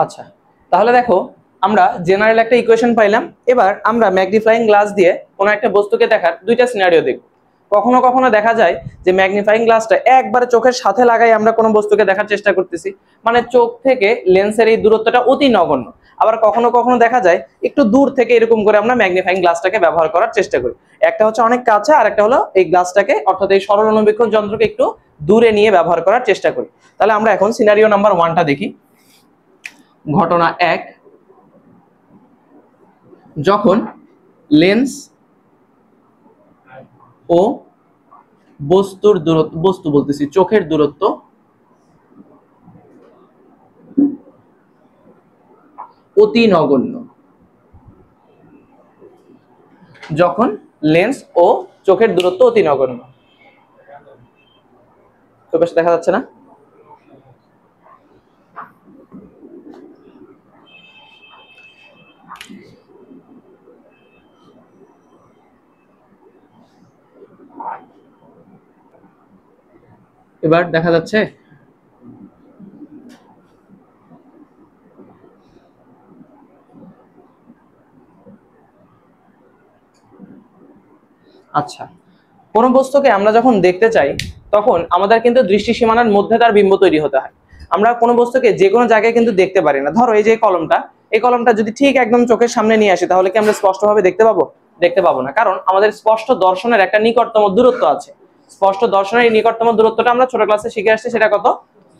আচ্ছা, তাহলে দেখো আমরা জেনারেল একটা ইকুয়েশন পাইলাম। এবার আমরা ম্যাগনিফাইং গ্লাস দিয়ে কোনো একটা বস্তুকে দেখার দুইটা সিনারিও দেখব। কখনো কখনো দেখা যায় যে ম্যাগনিফাইং গ্লাসটা একবারে চোখের সাথে লাগাই আমরা কোনো বস্তুকে দেখার চেষ্টা করতেছি, মানে চোখ থেকে লেন্সের এই দূরত্বটা অতি নগণ্য। আবার কখনো কখনো দেখা যায় একটু দূর থেকে এরকম করে আমরা ম্যাগনিফাইং গ্লাসটাকে ব্যবহার করার চেষ্টা করি। একটা হচ্ছে অনেক কাছে, আর একটা হলো এই গ্লাসটাকে অর্থাৎ এই সরল অনুবীক্ষণ যন্ত্রকে একটু দূরে নিয়ে ব্যবহার করার চেষ্টা করি। তাহলে আমরা এখন সিনারিও নাম্বার 1টা দেখি। ঘটনা 1, যখন লেন্স ও বস্তুর দূরত্ব, বস্তু বলতেছি চোখের দূরত্ব অতি নগণ্য। যখন লেন্স ও চোখের দূরত্ব অতি নগণ্য, খুব বেশি দেখা যাচ্ছে না। এবার দেখা যাচ্ছে? আচ্ছা, কোন বস্তুকে আমরা যখন দেখতে চাই তখন আমাদের কিন্তু দৃষ্টি সীমানার মধ্যে তার বিম্ব তৈরি হতে হয়। আমরা কোনো বস্তুকে যে কোনো জায়গায় কিন্তু দেখতে পারি না। ধরো এই যে কলমটা, এই কলমটা যদি ঠিক একদম চোখের সামনে নিয়ে আসি তাহলে কি আমরা স্পষ্টভাবে দেখতে পাবো? দেখতে পাবো না, কারণ আমাদের স্পষ্ট দর্শনের একটা নিকটতম দূরত্ব আছে। স্পষ্ট দর্শনের এই নিকটতম দূরত্বটা আমরা ছোট ক্লাসে শিখে আসছি, সেটা কত?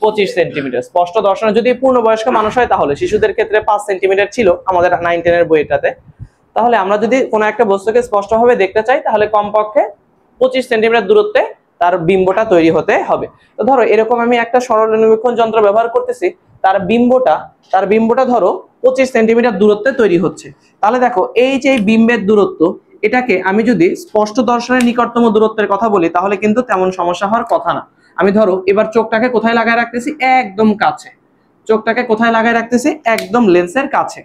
25 সেন্টিমিটার। স্পষ্ট দর্শনে যদি পূর্ণবয়স্ক মানুষ হয় তাহলে, শিশুদের ক্ষেত্রে 5 সেন্টিমিটার ছিল আমাদের 9-10 এর বইটাতে। তাহলে আমরা যদি কোনো একটা বস্তুকে স্পষ্টভাবে দেখতে চাই তাহলে কমপক্ষে 25 সেন্টিমিটার দূরত্বে তার বিম্বটা তৈরি হতে হবে। তো ধরো এরকম আমি একটা সরল অনুবীক্ষণ যন্ত্র ব্যবহার করতেছি, তার বিম্বটা ধরো 25 সেন্টিমিটার দূরত্বে তৈরি হচ্ছে। তাহলে দেখো এই যে বিম্বের দূরত্ব, এটাকে আমি যদি স্পষ্ট দর্শনের নিকটতম দূরত্বের কথা বলি তাহলে কিন্তু তেমন সমস্যা হওয়ার কথা না। আমি ধরো এবার চোখটাকে কোথায় লাগায় রাখতেছি? একদম কাছে। চোখটাকে কোথায় লাগায় রাখতেছি? একদম লেন্সের কাছে।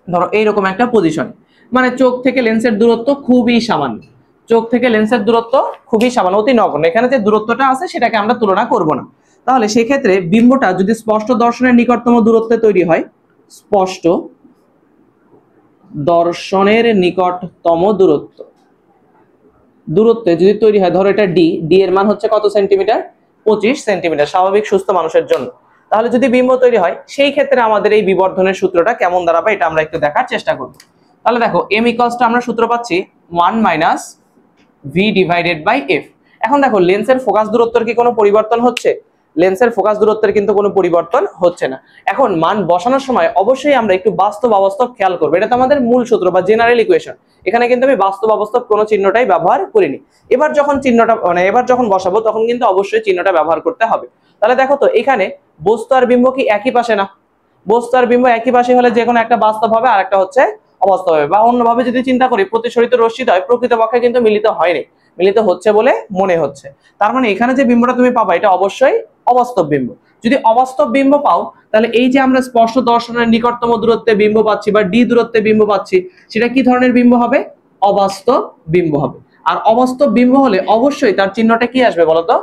ধরো এইরকম একটা পজিশন, মানে চোখ থেকে লেন্সের দূরত্ব খুবই সামান্য। চোখ থেকে লেন্সের দূরত্ব খুবই সামান্য, অতি নগণ্য। এখানে যে দূরত্বটা আছে সেটাকে আমরা তুলনা করব না। তাহলে সেক্ষেত্রে বিম্বটা যদি স্পষ্ট দর্শনের নিকটতম দূরত্বে তৈরি হয়, স্পষ্ট দর্শনের নিকটতম দূরত্বে যদি তৈরি হয়, ধরো এটা ডি এর মান হচ্ছে কত সেন্টিমিটার? 25 সেন্টিমিটার, স্বাভাবিক সুস্থ মানুষের জন্য। তাহলে যদি বিম্ব তৈরি হয় সেই ক্ষেত্রে আমাদের এই বিবর্ধনের সূত্রটা কেমন দাঁড়াবে এটা আমরা একটু দেখার চেষ্টা করব। তাহলে দেখো m ইকুয়ালস টু আমরা সূত্র পাচ্ছি 1 minus v divided by f। এখন দেখো লেন্সের ফোকাস দূরত্বের কি কোনো পরিবর্তন হচ্ছে? লেন্সের ফোকাস দূরত্বের কিন্তু কোনো পরিবর্তন হচ্ছে না। এখন মান বসানোর সময় অবশ্যই আমরা একটু বাস্তব খেয়াল করবো, এটা তো আমাদের মূল সূত্র বা জেনারেল ইকুয়েশন। এখানে কিন্তু আমি বাস্তব কোনো চিহ্নটাই ব্যবহার করিনি। এবার যখন বসাবো তখন কিন্তু অবশ্যই চিহ্নটা ব্যবহার করতে হবে। তাহলে দেখো তো এখানে বস্তু আর বিম্ব কি একই পাশে না? বস্তু আর বিম্ব একই পাশে হলে যে কোনো একটা বাস্তব হবে আর একটা হচ্ছে অবাস্তব হবে। বা অন্যভাবে যদি চিন্তা করি, প্রতিসরিত রশ্মিদ্বয় প্রকৃতপক্ষে কিন্তু মিলিত হয়নি, মিলিত হচ্ছে বলে মনে হচ্ছে। তার মানে এখানে যে বিম্বটা তুমি পাবা এটা অবশ্যই অবাস্তব বিম্ব। যদি অবাস্তব বিম্ব পাও তাহলে এই যে আমরা স্পষ্ট দর্শনের নিকটতম দূরত্বে বিম্ব পাচ্ছি বা ডি দূরত্বে বিম্ব পাচ্ছি, সেটা কি ধরনের বিম্ব হবে? অবাস্তব বিম্ব হবে। আর অবাস্তব বিম্ব হলে অবশ্যই তার চিহ্নটা কি আসবে বলতো?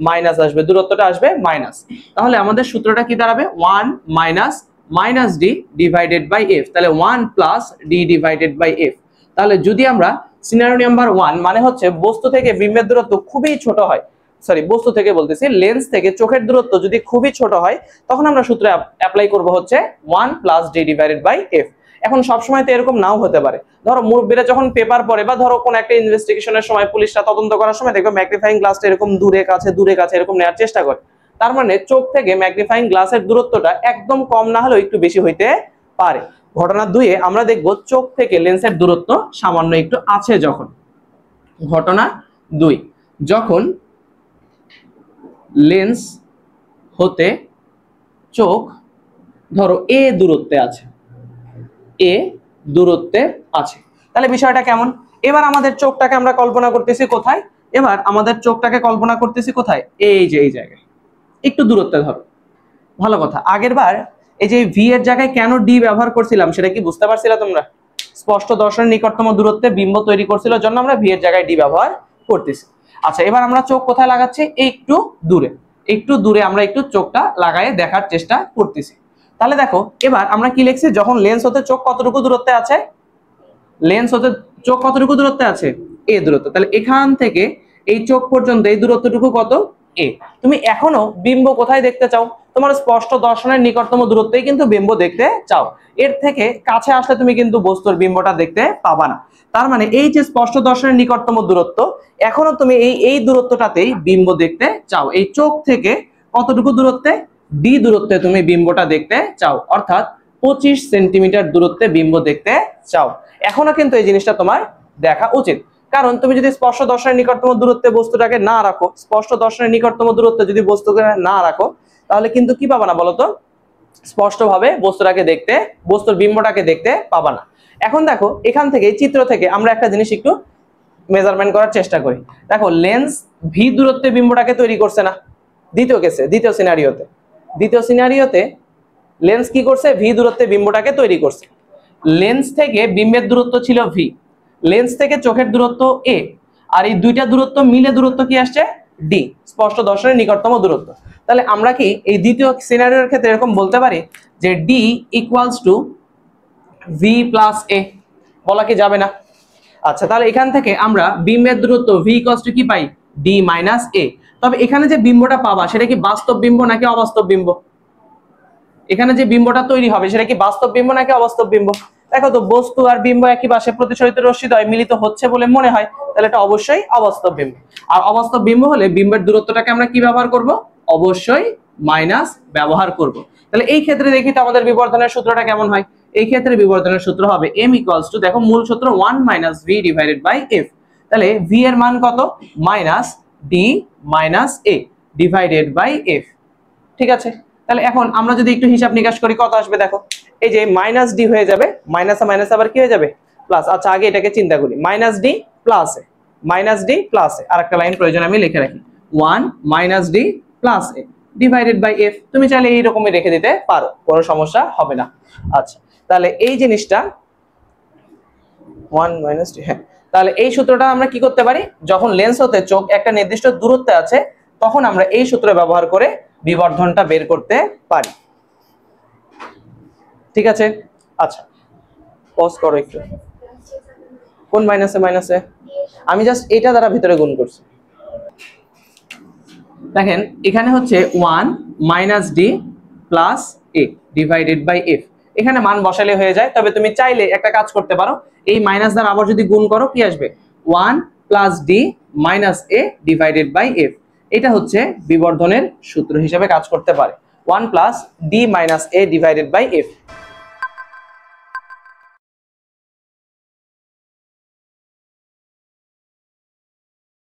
মাইনাস আসবে, দূরত্বটা আসবে মাইনাস। তাহলে আমাদের সূত্রটা কি দাঁড়াবে? 1 minus d divided by f. তাহলে 1 plus d divided by f. তাহলে যদি আমরা সিনারিও নাম্বার 1 মানে হচ্ছে বস্তু থেকে বিম্বের দূরত্ব খুবই ছোট হয়, বস্তু থেকে বলতেছি, লেন্স থেকে চোখের দূরত্ব যদি খুবই ছোট হয় তখন আমরা সূত্র অ্যাপ্লাই করব হচ্ছে 1 plus d divided by f. এখন সবসময় তো এরকম নাও হতে পারে। ধরো মুরব্বীরা যখন পেপার পড়ে বা ধরো কোন একটা ইনভেস্টিগেশনের সময় পুলিশরা তদন্ত করার সময় দেখবে ম্যাগনিফাইং গ্লাসটা এরকম দূরে কাছে এরকম নেওয়ার চেষ্টা করে। তার মানে চোখ থেকে ম্যাগনিফাইং গ্লাসের দূরত্বটা একদম কম না হলেও একটু বেশি হইতে পারে। ঘটনা 2 এ আমরা দেখব চোখ থেকে লেন্সের দূরত্ব সামান্য একটু আছে যখন। ঘটনা 2, যখন লেন্স হতে চোখ ধরো এ দূরত্বে আছে, তাহলে বিষয়টা কেমন? এবার আমাদের চোখটাকে আমরা কল্পনা করতেছি কোথায়? এই যে এই জায়গায়, একটু দূরত্বে ধরো। ভালো কথা, আগের বার এই যে ভি এর জায়গায় কেন ডি ব্যবহার করছিলাম সেটা কি বুঝতে পারছিলা তোমরা? স্পষ্ট দর্শনের নিকটতম দূরত্বে বিম্ব তৈরি করছিল জন্য আমরা ভি এর জায়গায় ডি ব্যবহার করতেছি। আচ্ছা, এবার আমরা চোখ কোথায় লাগাচ্ছি? একটু দূরে আমরা একটু চোখটা লাগায়ে দেখার চেষ্টা করতেছি। তাহলে দেখো এবার আমরা কি লিখছি, যখন লেন্স হতে চোখ কতটুকু দূরত্বে আছে, লেন্স হতে চোখ কতটুকু দূরত্বে আছে, এ দূরত্ব। তাহলে এখান থেকে এই চোখ পর্যন্ত এই দূরত্বটুকু কত, এ। তুমি এখনো বিম্ব কোথায় দেখতে চাও, তোমার স্পষ্ট দর্শনের নিকটতম দূরত্বেই কিন্তু বিম্ব দেখতে চাও। এর থেকে কাছে আসলে তুমি কিন্তু বস্তুর বিম্বটা দেখতে পাবা না। তার মানে এই যে স্পষ্ট দর্শনের নিকটতম দূরত্ব, এখনো তুমি এই দূরত্বটাতেই বিম্ব দেখতে চাও। এই চোখ থেকে কতটুকু দূরত্বে, ডি দূরত্বে তুমি বিম্বটা দেখতে চাও, অর্থাৎ 25 সেন্টিমিটার দূরত্বে বিম্ব দেখতে চাও। এখনো কিন্তু এই জিনিসটা তোমার দেখা উচিত, কারণ তুমি যদি স্পর্শ দর্শনের নিকটতম দূরত্বে বস্তুটাকে না রাখো, স্পষ্ট দর্শনের নিকটতম দূরত্বে যদি বস্তুকে না রাখো, তাহলে কিন্তু কি পাবা না বলতো, স্পষ্টভাবে বস্তুটাকে দেখতে, বস্তুর বিম্বটাকে দেখতে পাবা না। এখন দেখো এখান থেকে চিত্র থেকে আমরা একটা জিনিস একটু মেজারমেন্ট করার চেষ্টা করি। দেখো লেন্স ভি দূরত্বে বিম্বটাকে তৈরি করছে না, দ্বিতীয় কেসে, দ্বিতীয় সিনারিওতে লেন্স কি করছে, ভি দূরত্বে বিম্বটাকে তৈরি করছে। লেন্স থেকে বিম্বের দূরত্ব ছিল ভি, লেন্স থেকে চোখের দূরত্ব এ, আর এই দুইটা দূরত্ব মিলে দূরত্ব কি আসছে, ডি, স্পষ্ট দর্শনের নিকটতম দূরত্ব। তাহলে আমরা কি এই দ্বিতীয় সিনারিওর ক্ষেত্রে এরকম বলতে পারি যে D equals to V plus A, বলা কি যাবে না? আচ্ছা, তাহলে এখান থেকে আমরা বিম্বের দূরত্ব ভি ইকুয়ালস টু কি পাই, ডি মাইনাস এ। তবে এখানে যে বিম্বটা পাবা সেটা কি বাস্তব বিম্ব নাকি অবাস্তব বিম্ব? এখানে যে বিম্বটা তৈরি হবে সেটা কি বাস্তব বিম্ব নাকি অবাস্তব বিম্ব? দেখো তো বস্তু আর বিম্ব একই পাশে প্রতিসরিত রশ্মিদ্বয় মিলিত হচ্ছে বলে মনে হয়, তাহলে এটা অবশ্যই অবাস্তব বিম্ব। আর অবাস্তব বিম্ব হলে বিম্বের দূরত্বটাকে আমরা কি ব্যবহার করব, অবশ্যই মাইনাস ব্যবহার করব। তাহলে এই ক্ষেত্রে দেখি তো আমাদের বিবর্ধনের সূত্রটা কেমন হয়। এই ক্ষেত্রে বিবর্ধনের সূত্র হবে m ইকুয়ালস টু, দেখো মূল সূত্র 1 minus v divided by f। তাহলে v এর মান কত, minus d minus a divided by f। ঠিক আছে, তাহলে এখন আমরা যদি একটু হিসাব নিকাশ করি কত আসবে, দেখো এই যে মাইনাস ডি হয়ে যাবে, মাইনাস মাইনাস আবার কি হয়ে যাবে, প্লাস। আচ্ছা আগে এটাকে চিন্তা করি, minus d plus a, minus d plus a, আরেকটা লাইন প্রয়োজন আমি লিখে রাখি, 1 minus d plus a divided by f. তুমি চাইলে এইরকমই রেখে দিতে পারো, কোনো সমস্যা হবে না। আচ্ছা, তাহলে এই জিনিসটা 1 মাইনাস ডি, হ্যাঁ, তাহলে এই সূত্রটা আমরা কি করতে পারি, যখন লেন্স হতে চোখ একটা নির্দিষ্ট দূরত্বে আছে তখন আমরা এই সূত্র ব্যবহার করে বিবর্ধনটা বের করতে পারি। ঠিক আছে, আচ্ছা পজ করো একটু, কোন মাইনাসে, মাইনাসে আমি জাস্ট এটা দ্বারা ভিতরে গুণ করছি। দেখেন এখানে হচ্ছে 1 minus d plus a divided by f, এখানে মান বসালে হয়ে যায়। তবে তুমি চাইলে একটা কাজ করতে পারো, এই মাইনাস দ্বারা আবার যদি গুণ করো কি আসবে, 1 plus d minus a divided by f. এটা হচ্ছে বিবর্ধনের সূত্র হিসেবে কাজ করতে পারে, 1 plus d minus a divided by F.